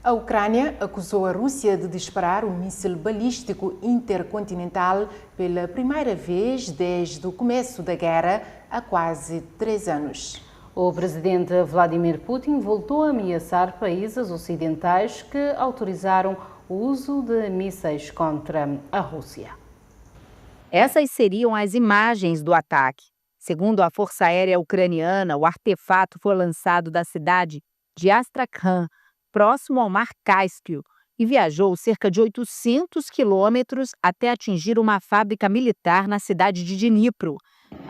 A Ucrânia acusou a Rússia de disparar um míssil balístico intercontinental pela primeira vez desde o começo da guerra, há quase 3 anos. O presidente Vladimir Putin voltou a ameaçar países ocidentais que autorizaram o uso de mísseis contra a Rússia. Essas seriam as imagens do ataque. Segundo a Força Aérea Ucraniana, o artefato foi lançado da cidade de Astrakhan, próximo ao Mar Cáspio, e viajou cerca de 800 quilômetros até atingir uma fábrica militar na cidade de Dnipro.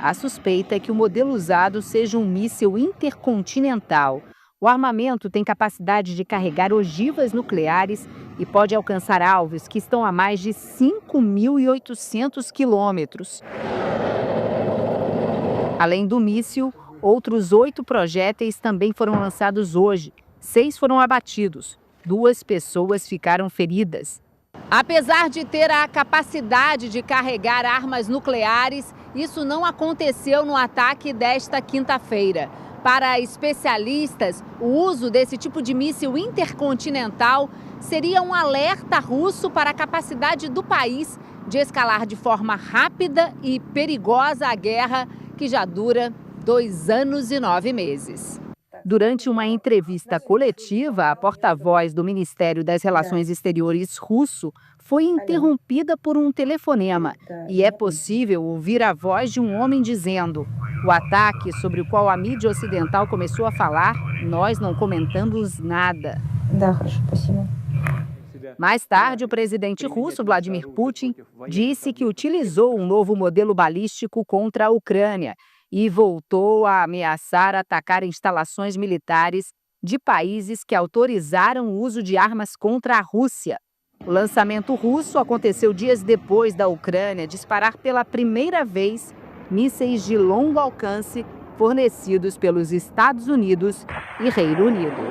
A suspeita é que o modelo usado seja um míssil intercontinental. O armamento tem capacidade de carregar ogivas nucleares e pode alcançar alvos que estão a mais de 5.800 quilômetros. Além do míssil, outros 8 projéteis também foram lançados hoje. 6 foram abatidos. 2 pessoas ficaram feridas. Apesar de ter a capacidade de carregar armas nucleares, isso não aconteceu no ataque desta quinta-feira. Para especialistas, o uso desse tipo de míssil intercontinental seria um alerta russo para a capacidade do país de escalar de forma rápida e perigosa a guerra que já dura 2 anos e 9 meses. Durante uma entrevista coletiva, a porta-voz do Ministério das Relações Exteriores russo foi interrompida por um telefonema. E é possível ouvir a voz de um homem dizendo: "O ataque sobre o qual a mídia ocidental começou a falar, nós não comentamos nada." Mais tarde, o presidente russo, Vladimir Putin, disse que utilizou um novo modelo balístico contra a Ucrânia e voltou a ameaçar atacar instalações militares de países que autorizaram o uso de armas contra a Rússia. O lançamento russo aconteceu dias depois da Ucrânia disparar pela primeira vez mísseis de longo alcance fornecidos pelos Estados Unidos e Reino Unido.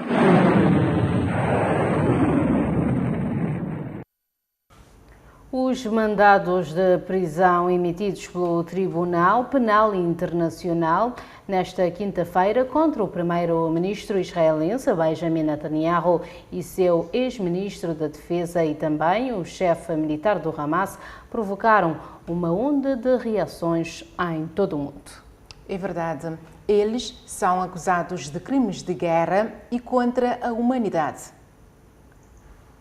Os mandados de prisão emitidos pelo Tribunal Penal Internacional nesta quinta-feira contra o primeiro-ministro israelense Benjamin Netanyahu e seu ex-ministro da Defesa e também o chefe militar do Hamas provocaram uma onda de reações em todo o mundo. É verdade. Eles são acusados de crimes de guerra e contra a humanidade.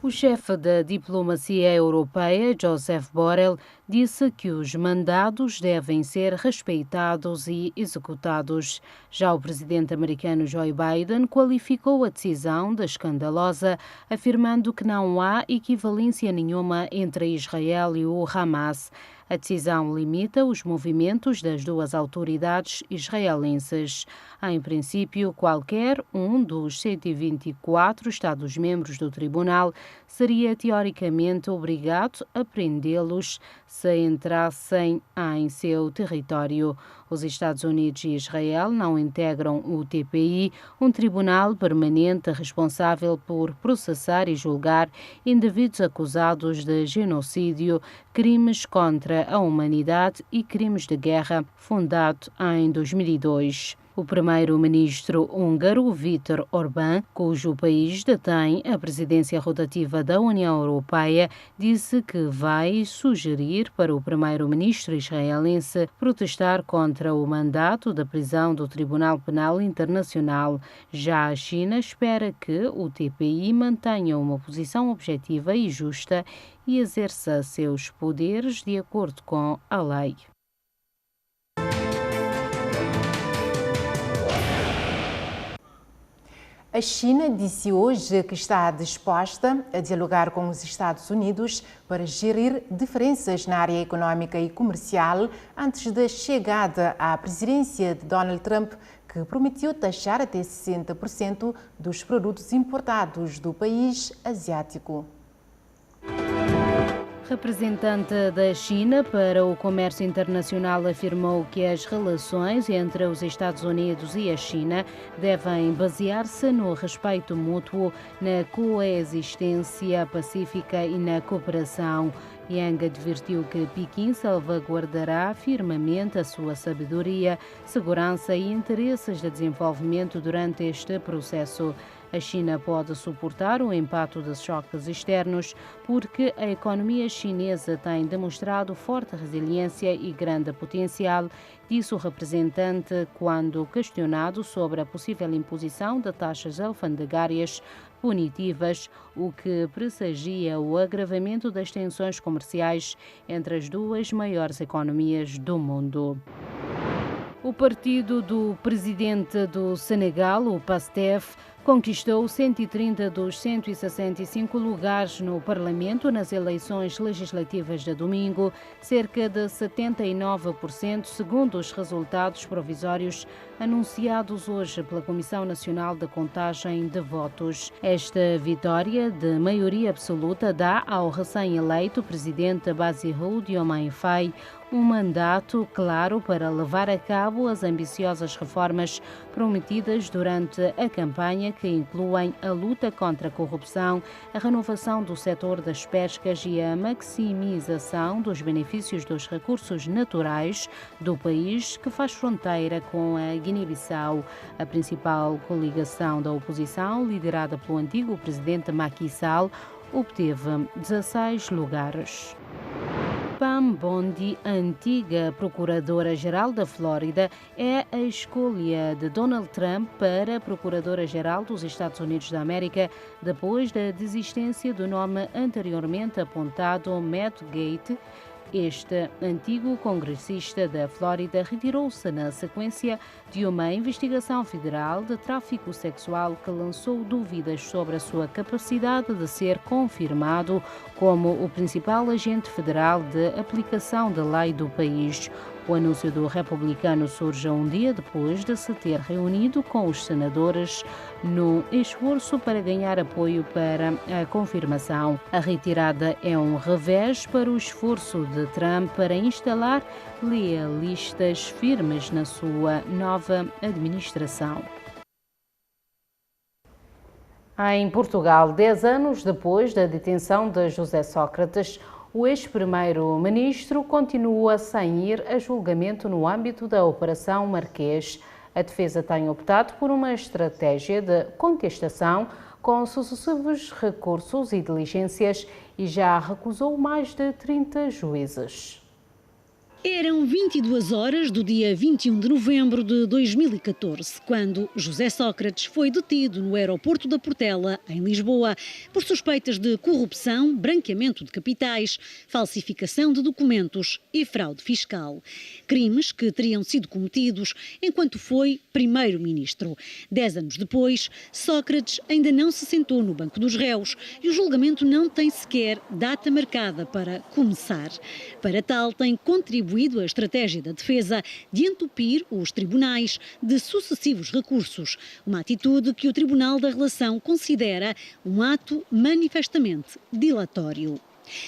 O chefe da diplomacia europeia, Josep Borrell, disse que os mandados devem ser respeitados e executados. Já o presidente americano Joe Biden qualificou a decisão de escandalosa, afirmando que não há equivalência nenhuma entre Israel e o Hamas. A decisão limita os movimentos das duas autoridades israelenses. Em princípio, qualquer um dos 124 Estados-membros do tribunal seria teoricamente obrigado a prendê-los se entrassem em seu território. Os Estados Unidos e Israel não integram o TPI, um tribunal permanente responsável por processar e julgar indivíduos acusados de genocídio, crimes contra a humanidade e crimes de guerra, fundado em 2002. O primeiro-ministro húngaro Viktor Orbán, cujo país detém a presidência rotativa da União Europeia, disse que vai sugerir para o primeiro-ministro israelense protestar contra o mandato da prisão do Tribunal Penal Internacional. Já a China espera que o TPI mantenha uma posição objetiva e justa e exerça seus poderes de acordo com a lei. A China disse hoje que está disposta a dialogar com os Estados Unidos para gerir diferenças na área econômica e comercial antes da chegada à presidência de Donald Trump, que prometeu taxar até 60% dos produtos importados do país asiático. Representante da China para o comércio internacional afirmou que as relações entre os Estados Unidos e a China devem basear-se no respeito mútuo, na coexistência pacífica e na cooperação. Yang advertiu que Pequim salvaguardará firmemente a sua sabedoria, segurança e interesses de desenvolvimento durante este processo. A China pode suportar o impacto de choques externos porque a economia chinesa tem demonstrado forte resiliência e grande potencial, disse o representante quando questionado sobre a possível imposição de taxas alfandegárias punitivas, o que pressagia o agravamento das tensões comerciais entre as duas maiores economias do mundo. O partido do presidente do Senegal, o PASTEF, conquistou 130 dos 165 lugares no Parlamento nas eleições legislativas de domingo, cerca de 79%, segundo os resultados provisórios anunciados hoje pela Comissão Nacional de Contagem de Votos. Esta vitória de maioria absoluta dá ao recém-eleito presidente Bassirou Diomaye Faye um mandato claro para levar a cabo as ambiciosas reformas prometidas durante a campanha, que incluem a luta contra a corrupção, a renovação do setor das pescas e a maximização dos benefícios dos recursos naturais do país, que faz fronteira com a Guiné-Bissau. A principal coligação da oposição, liderada pelo antigo presidente Macky Sall, obteve 16 lugares. Pam Bondi, antiga procuradora-geral da Flórida, é a escolha de Donald Trump para procuradora-geral dos Estados Unidos da América, depois da desistência do nome anteriormente apontado Matt Gaetz. Este antigo congressista da Flórida retirou-se na sequência de uma investigação federal de tráfico sexual que lançou dúvidas sobre a sua capacidade de ser confirmado como o principal agente federal de aplicação da lei do país. O anúncio do republicano surge um dia depois de se ter reunido com os senadores no esforço para ganhar apoio para a confirmação. A retirada é um revés para o esforço de Trump para instalar lealistas firmes na sua nova administração. Em Portugal, 10 anos depois da detenção de José Sócrates, o ex-primeiro-ministro continua sem ir a julgamento no âmbito da Operação Marquês. A defesa tem optado por uma estratégia de contestação com sucessivos recursos e diligências e já recusou mais de 30 juízes. Eram 22 horas do dia 21 de novembro de 2014, quando José Sócrates foi detido no aeroporto da Portela, em Lisboa, por suspeitas de corrupção, branqueamento de capitais, falsificação de documentos e fraude fiscal. Crimes que teriam sido cometidos enquanto foi primeiro-ministro. 10 anos depois, Sócrates ainda não se sentou no banco dos réus e o julgamento não tem sequer data marcada para começar. Para tal, tem contribuído a estratégia da defesa de entupir os tribunais de sucessivos recursos, uma atitude que o Tribunal da Relação considera um ato manifestamente dilatório.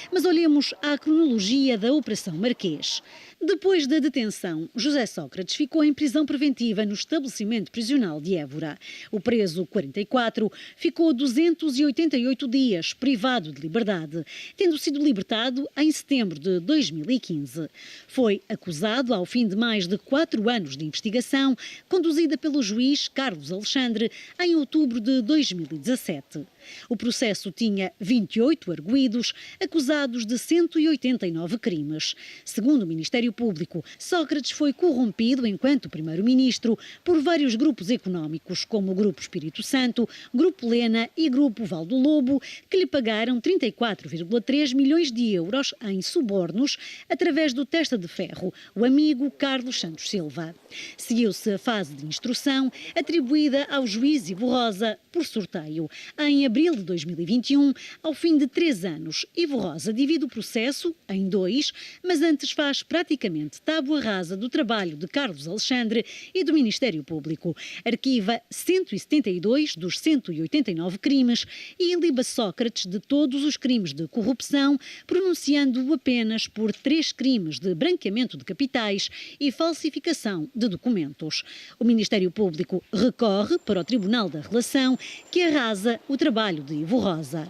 Mas olhemos à cronologia da Operação Marquês. Depois da detenção, José Sócrates ficou em prisão preventiva no estabelecimento prisional de Évora. O preso 44 ficou 288 dias privado de liberdade, tendo sido libertado em setembro de 2015. Foi acusado ao fim de mais de 4 anos de investigação, conduzida pelo juiz Carlos Alexandre em outubro de 2017. O processo tinha 28 arguidos, acusados de 189 crimes. Segundo o Ministério Público, Sócrates foi corrompido enquanto primeiro-ministro por vários grupos económicos, como o Grupo Espírito Santo, Grupo Lena e Grupo Val do Lobo, que lhe pagaram 34,3 milhões de euros em subornos através do testa de ferro, o amigo Carlos Santos Silva. Seguiu-se a fase de instrução, atribuída ao juiz Ivo Rosa por sorteio. Em abril de 2021, ao fim de 3 anos, Ivo Rosa divide o processo em 2, mas antes faz praticamente tábua rasa do trabalho de Carlos Alexandre e do Ministério Público. Arquiva 172 dos 189 crimes e iliba Sócrates de todos os crimes de corrupção, pronunciando-o apenas por 3 crimes de branqueamento de capitais e falsificação de documentos. O Ministério Público recorre para o Tribunal da Relação, que arrasa o trabalho de Ivo Rosa.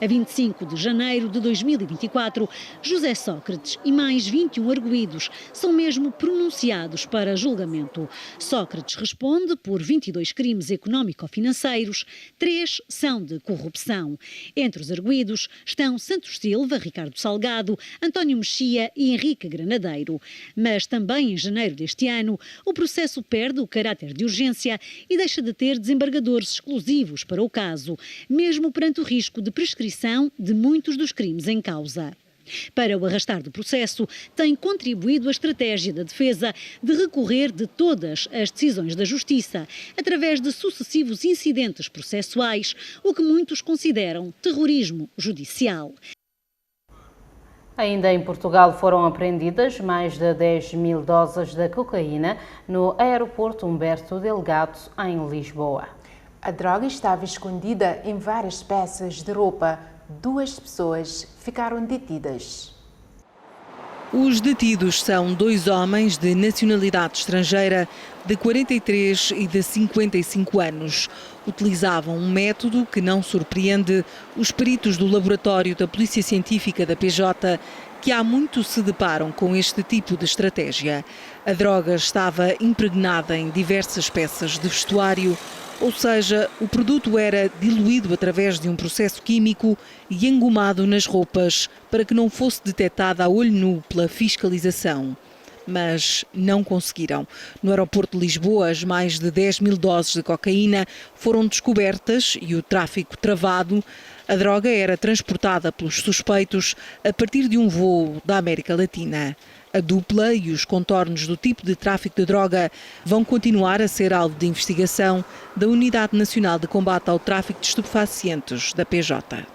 A 25 de janeiro de 2024, José Sócrates e mais 21 arguidos são mesmo pronunciados para julgamento. Sócrates responde por 22 crimes económico-financeiros, 3 são de corrupção. Entre os arguidos estão Santos Silva, Ricardo Salgado, António Mexia e Henrique Granadeiro. Mas também em janeiro deste ano, o processo perde o caráter de urgência e deixa de ter desembargadores exclusivos para o caso, mesmo perante o risco de prescrição de muitos dos crimes em causa. Para o arrastar do processo, tem contribuído a estratégia da defesa de recorrer de todas as decisões da Justiça, através de sucessivos incidentes processuais, o que muitos consideram terrorismo judicial. Ainda em Portugal foram apreendidas mais de 10.000 doses de cocaína no aeroporto Humberto Delgado, em Lisboa. A droga estava escondida em várias peças de roupa. 2 pessoas ficaram detidas. Os detidos são 2 homens de nacionalidade estrangeira, de 43 e de 55 anos. Utilizavam um método que não surpreende os peritos do laboratório da Polícia Científica da PJ, que há muito se deparam com este tipo de estratégia. A droga estava impregnada em diversas peças de vestuário, ou seja, o produto era diluído através de um processo químico e engomado nas roupas para que não fosse detectada a olho nu pela fiscalização. Mas não conseguiram. No aeroporto de Lisboa, as mais de 10.000 doses de cocaína foram descobertas e o tráfico travado. A droga era transportada pelos suspeitos a partir de um voo da América Latina. A dupla e os contornos do tipo de tráfico de droga vão continuar a ser alvo de investigação da Unidade Nacional de Combate ao Tráfico de Estupefacientes, da PJ.